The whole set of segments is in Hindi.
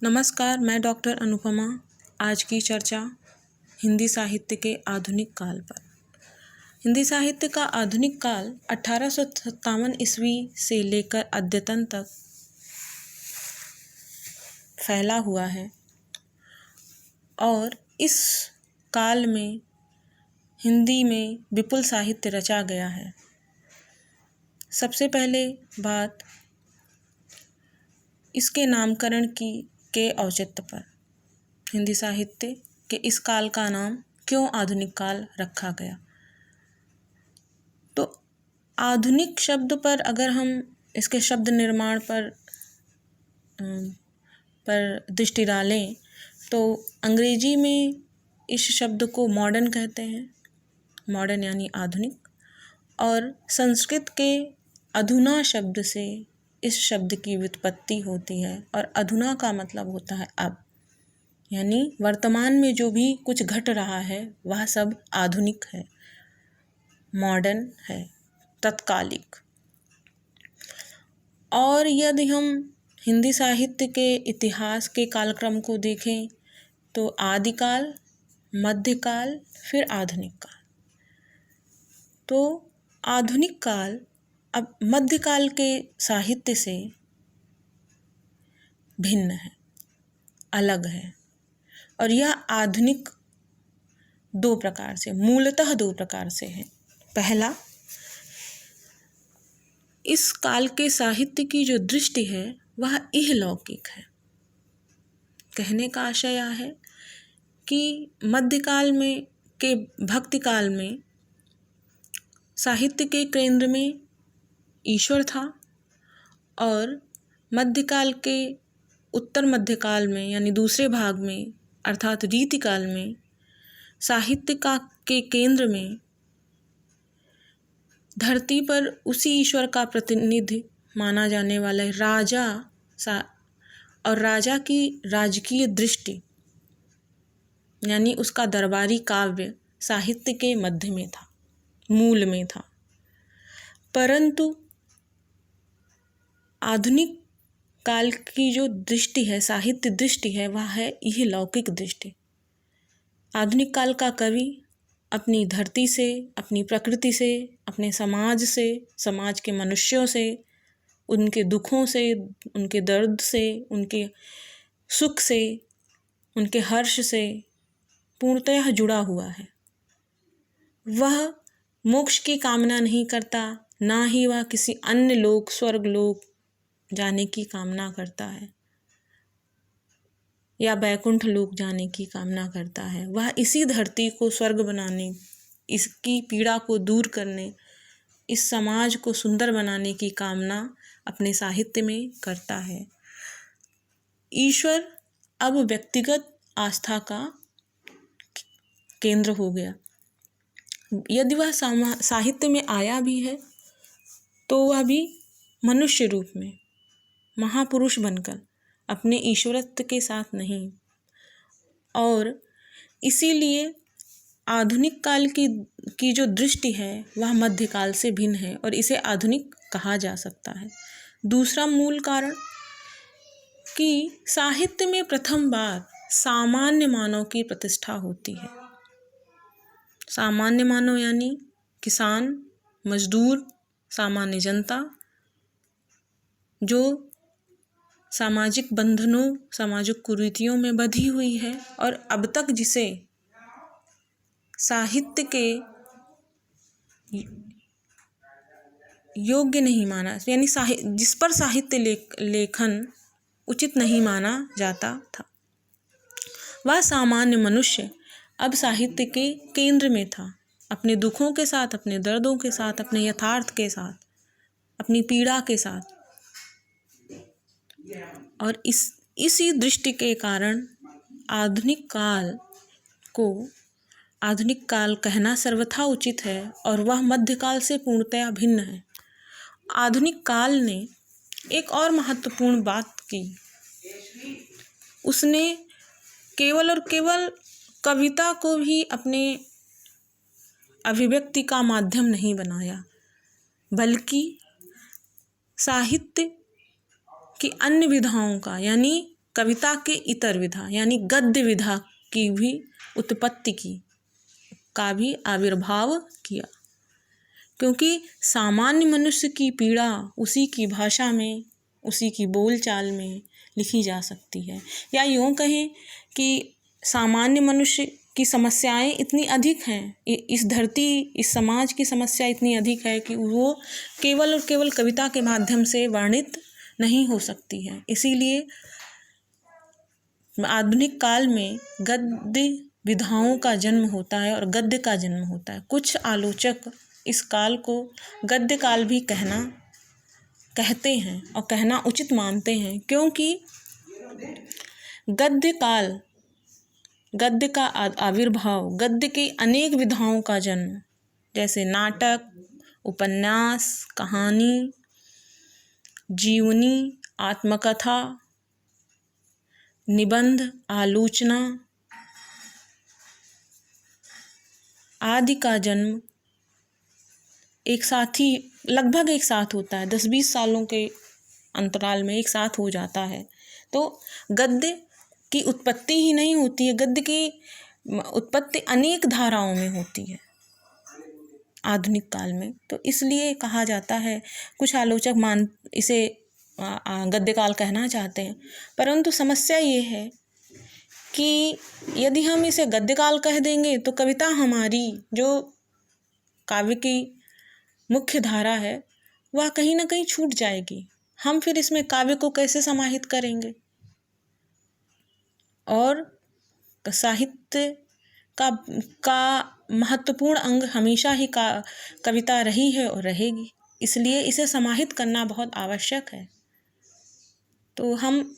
नमस्कार, मैं डॉक्टर अनुपमा। आज की चर्चा हिंदी साहित्य के आधुनिक काल पर। हिंदी साहित्य का आधुनिक काल 1857 ईस्वी से लेकर अद्यतन तक फैला हुआ है और इस काल में हिंदी में विपुल साहित्य रचा गया है। सबसे पहले बात इसके नामकरण के औचित्य पर। हिंदी साहित्य के इस काल का नाम क्यों आधुनिक काल रखा गया? तो आधुनिक शब्द पर अगर हम इसके शब्द निर्माण पर दृष्टि डालें तो अंग्रेजी में इस शब्द को मॉडर्न कहते हैं, मॉडर्न यानी आधुनिक, और संस्कृत के अधुना शब्द से इस शब्द की व्युत्पत्ति होती है और अधुना का मतलब होता है अब, यानी वर्तमान में जो भी कुछ घट रहा है वह सब आधुनिक है, मॉडर्न है, तत्कालिक। और यदि हम हिंदी साहित्य के इतिहास के कालक्रम को देखें तो आदिकाल, मध्यकाल, फिर आधुनिक काल। तो आधुनिक काल अब मध्यकाल के साहित्य से भिन्न है, अलग है। और यह आधुनिक मूलतः दो प्रकार से है। पहला, इस काल के साहित्य की जो दृष्टि है वह इहलौकिक है। कहने का आशय यह है कि मध्यकाल में के भक्ति काल में साहित्य के केंद्र में ईश्वर था और मध्यकाल के उत्तर मध्यकाल में यानी दूसरे भाग में अर्थात रीतिकाल में साहित्य के केंद्र में धरती पर उसी ईश्वर का प्रतिनिधि माना जाने वाला राजा और राजा की राजकीय दृष्टि यानी उसका दरबारी काव्य साहित्य के मध्य में था, मूल में था। परंतु आधुनिक काल की जो दृष्टि है, साहित्य दृष्टि है, वह है यह लौकिक दृष्टि। आधुनिक काल का कवि अपनी धरती से, अपनी प्रकृति से, अपने समाज से, समाज के मनुष्यों से, उनके दुखों से, उनके दर्द से, उनके सुख से, उनके हर्ष से पूर्णतः जुड़ा हुआ है। वह मोक्ष की कामना नहीं करता, ना ही वह किसी अन्य लोक, स्वर्ग लोक जाने की कामना करता है या बैकुंठ लोक जाने की कामना करता है। वह इसी धरती को स्वर्ग बनाने, इसकी पीड़ा को दूर करने, इस समाज को सुंदर बनाने की कामना अपने साहित्य में करता है। ईश्वर अब व्यक्तिगत आस्था का केंद्र हो गया। यदि वह साहित्य में आया भी है तो वह भी मनुष्य रूप में, महापुरुष बनकर, अपने ईश्वरत्व के साथ नहीं। और इसीलिए आधुनिक काल की जो दृष्टि है वह मध्यकाल से भिन्न है और इसे आधुनिक कहा जा सकता है। दूसरा मूल कारण कि साहित्य में प्रथम बार सामान्य मानव की प्रतिष्ठा होती है। सामान्य मानव यानी किसान, मजदूर, सामान्य जनता, जो सामाजिक बंधनों, सामाजिक कुरीतियों में बंधी हुई है और अब तक जिसे साहित्य के योग्य नहीं माना, यानी जिस पर साहित्य लेखन उचित नहीं माना जाता था, वह सामान्य मनुष्य अब साहित्य के केंद्र में था। अपने दुखों के साथ, अपने दर्दों के साथ, अपने यथार्थ के साथ, अपनी पीड़ा के साथ। और इसी दृष्टि के कारण आधुनिक काल कहना सर्वथा उचित है और वह मध्यकाल से पूर्णतया भिन्न है। आधुनिक काल ने एक और महत्वपूर्ण बात की। उसने केवल और केवल कविता को भी अपने अभिव्यक्ति का माध्यम नहीं बनाया, बल्कि साहित्य की अन्य विधाओं का, यानी कविता के इतर विधा यानी गद्य विधा की भी उत्पत्ति का भी आविर्भाव किया, क्योंकि सामान्य मनुष्य की पीड़ा उसी की भाषा में, उसी की बोलचाल में लिखी जा सकती है। या यूँ कहें कि सामान्य मनुष्य की समस्याएं इतनी अधिक हैं, इस धरती, इस समाज की समस्या इतनी अधिक है कि वो केवल और केवल कविता के माध्यम से वर्णित नहीं हो सकती है। इसीलिए आधुनिक काल में गद्य विधाओं का जन्म होता है और गद्य का जन्म होता है। कुछ आलोचक इस काल को गद्य काल भी कहते हैं और कहना उचित मानते हैं, क्योंकि गद्य काल, गद्य का आविर्भाव, गद्य की अनेक विधाओं का जन्म, जैसे नाटक, उपन्यास, कहानी, जीवनी, आत्मकथा, निबंध, आलोचना आदि का जन्म एक साथ ही, लगभग एक साथ होता है। 10-20 सालों के अंतराल में एक साथ हो जाता है। तो गद्य की उत्पत्ति ही नहीं होती है, गद्य की उत्पत्ति अनेक धाराओं में होती है आधुनिक काल में। तो इसलिए कहा जाता है, कुछ आलोचक इसे गद्य काल कहना चाहते हैं, परंतु समस्या ये है कि यदि हम इसे गद्य काल कह देंगे तो कविता हमारी जो काव्य की मुख्य धारा है वह कहीं ना कहीं छूट जाएगी। हम फिर इसमें काव्य को कैसे समाहित करेंगे? और साहित्य का महत्वपूर्ण अंग हमेशा ही कविता रही है और रहेगी, इसलिए इसे समाहित करना बहुत आवश्यक है। तो हम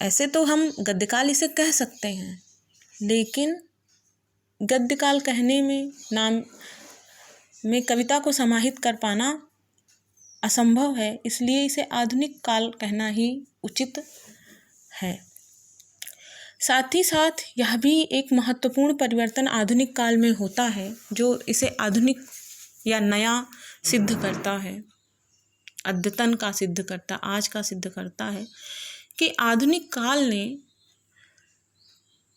ऐसे तो हम गद्यकाल इसे कह सकते हैं, लेकिन गद्यकाल कहने में नाम में कविता को समाहित कर पाना असंभव है, इसलिए इसे आधुनिक काल कहना ही उचित है। साथ ही साथ यह भी एक महत्वपूर्ण परिवर्तन आधुनिक काल में होता है जो इसे आधुनिक या नया सिद्ध करता है, अद्यतन का सिद्ध करता, आज का सिद्ध करता है कि आधुनिक काल ने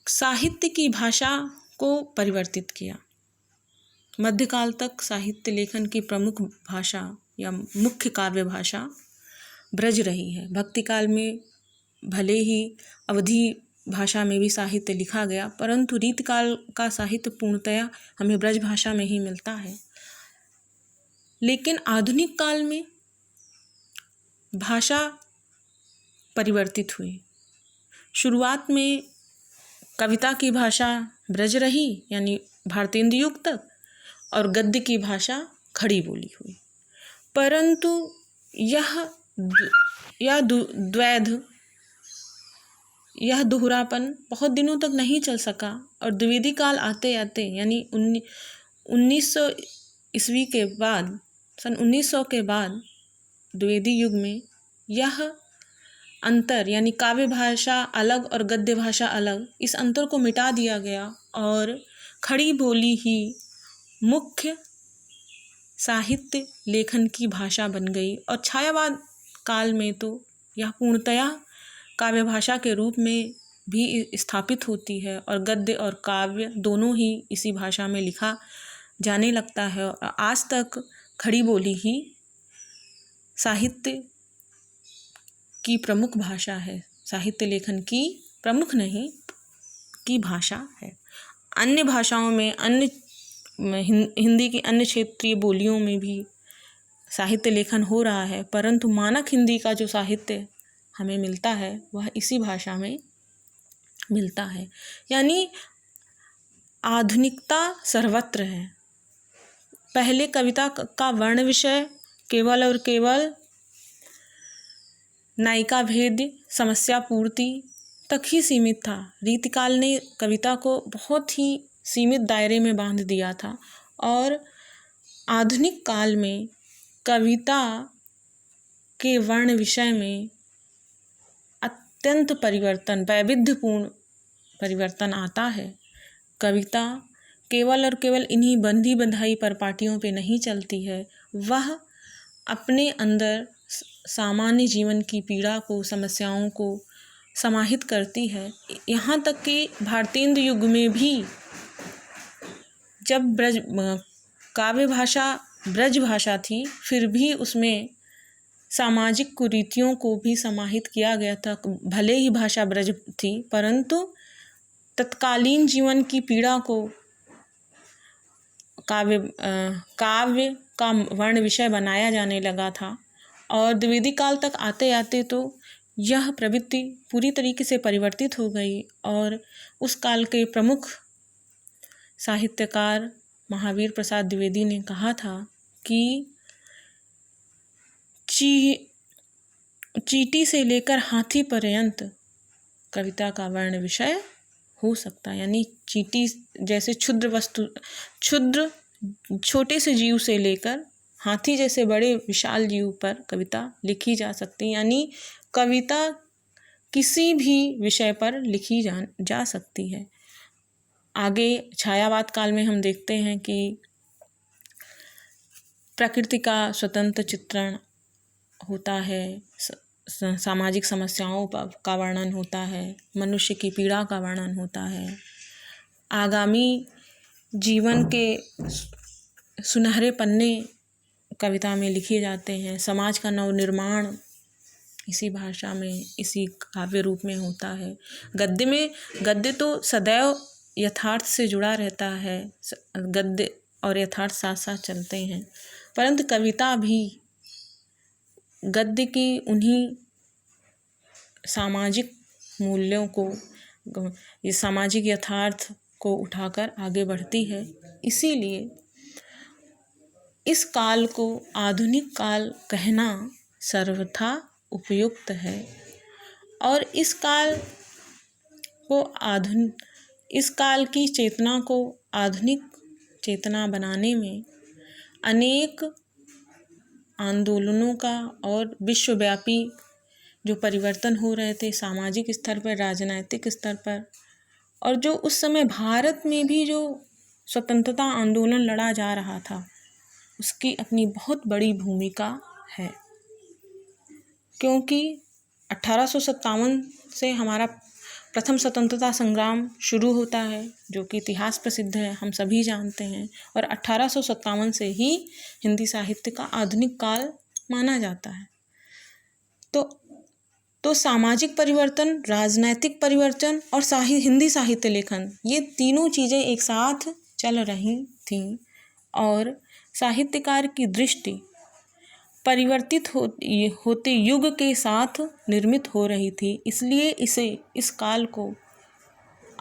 साहित्य की भाषा को परिवर्तित किया। मध्यकाल तक साहित्य लेखन की प्रमुख भाषा या मुख्य काव्य भाषा ब्रज रही है। भक्ति काल में भले ही अवधी भाषा में भी साहित्य लिखा गया, परंतु रीतिकाल का साहित्य पूर्णतया हमें ब्रज भाषा में ही मिलता है। लेकिन आधुनिक काल में भाषा परिवर्तित हुई। शुरुआत में कविता की भाषा ब्रज रही, यानी भारतेंदु युग तक, और गद्य की भाषा खड़ी बोली हुई। परंतु यह दोहरापन बहुत दिनों तक नहीं चल सका और द्विवेदी काल आते आते, यानी 1900 ईस्वी के बाद, सन 1900 के बाद द्विवेदी युग में यह अंतर, यानी काव्य भाषा अलग और गद्य भाषा अलग, इस अंतर को मिटा दिया गया और खड़ी बोली ही मुख्य साहित्य लेखन की भाषा बन गई। और छायावाद काल में तो यह पूर्णतया काव्य भाषा के रूप में भी स्थापित होती है और गद्य और काव्य दोनों ही इसी भाषा में लिखा जाने लगता है। और आज तक खड़ी बोली ही साहित्य की प्रमुख भाषा है, साहित्य लेखन की प्रमुख नहीं की भाषा है। अन्य भाषाओं में, अन्य हिंदी की अन्य क्षेत्रीय बोलियों में भी साहित्य लेखन हो रहा है, परंतु मानक हिंदी का जो साहित्य हमें मिलता है वह इसी भाषा में मिलता है। यानी आधुनिकता सर्वत्र है। पहले कविता का वर्ण विषय केवल और केवल नायिका भेद, समस्या पूर्ति तक ही सीमित था। रीतिकाल ने कविता को बहुत ही सीमित दायरे में बांध दिया था और आधुनिक काल में कविता के वर्ण विषय में अत्यंत परिवर्तन, वैविध्यपूर्ण परिवर्तन आता है। कविता केवल और केवल इन्हीं बंधी बंधाई परिपाटियों पे नहीं चलती है, वह अपने अंदर सामान्य जीवन की पीड़ा को, समस्याओं को समाहित करती है। यहाँ तक कि भारतेंद्र युग में भी जब काव्य भाषा ब्रज भाषा थी, फिर भी उसमें सामाजिक कुरीतियों को भी समाहित किया गया था। भले ही भाषा ब्रज थी, परंतु तत्कालीन जीवन की पीड़ा को काव्य का वर्ण विषय बनाया जाने लगा था। और द्विवेदी काल तक आते आते तो यह प्रवृत्ति पूरी तरीके से परिवर्तित हो गई और उस काल के प्रमुख साहित्यकार महावीर प्रसाद द्विवेदी ने कहा था कि चींटी से लेकर हाथी पर्यंत कविता का वर्ण विषय हो सकता है। यानी चींटी जैसे क्षुद्र छोटे से जीव से लेकर हाथी जैसे बड़े विशाल जीव पर कविता लिखी जा सकती है। यानी कविता किसी भी विषय पर लिखी जा सकती है। आगे छायावाद काल में हम देखते हैं कि प्रकृति का स्वतंत्र चित्रण होता है, सामाजिक समस्याओं का वर्णन होता है, मनुष्य की पीड़ा का वर्णन होता है, आगामी जीवन के सुनहरे पन्ने कविता में लिखे जाते हैं, समाज का नवनिर्माण इसी भाषा में, इसी काव्य रूप में होता है। गद्य तो सदैव यथार्थ से जुड़ा रहता है, गद्य और यथार्थ साथ साथ चलते हैं, परंतु कविता भी गद्य की उन्हीं सामाजिक मूल्यों को, ये सामाजिक यथार्थ को उठाकर आगे बढ़ती है। इसीलिए इस काल को आधुनिक काल कहना सर्वथा उपयुक्त है और इस काल की चेतना को आधुनिक चेतना बनाने में अनेक आंदोलनों का और विश्वव्यापी जो परिवर्तन हो रहे थे सामाजिक स्तर पर, राजनैतिक स्तर पर, और जो उस समय भारत में भी जो स्वतंत्रता आंदोलन लड़ा जा रहा था, उसकी अपनी बहुत बड़ी भूमिका है। क्योंकि 1857 से हमारा प्रथम स्वतंत्रता संग्राम शुरू होता है, जो कि इतिहास प्रसिद्ध है, हम सभी जानते हैं, और 1857 से ही हिंदी साहित्य का आधुनिक काल माना जाता है। तो सामाजिक परिवर्तन, राजनैतिक परिवर्तन और हिंदी साहित्य लेखन, ये तीनों चीज़ें एक साथ चल रही थीं और साहित्यकार की दृष्टि परिवर्तित होते युग के साथ निर्मित हो रही थी। इसलिए इस काल को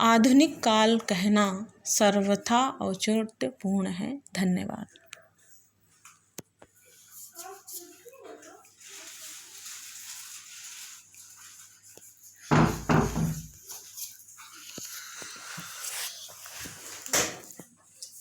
आधुनिक काल कहना सर्वथा औचित्यपूर्ण है। धन्यवाद।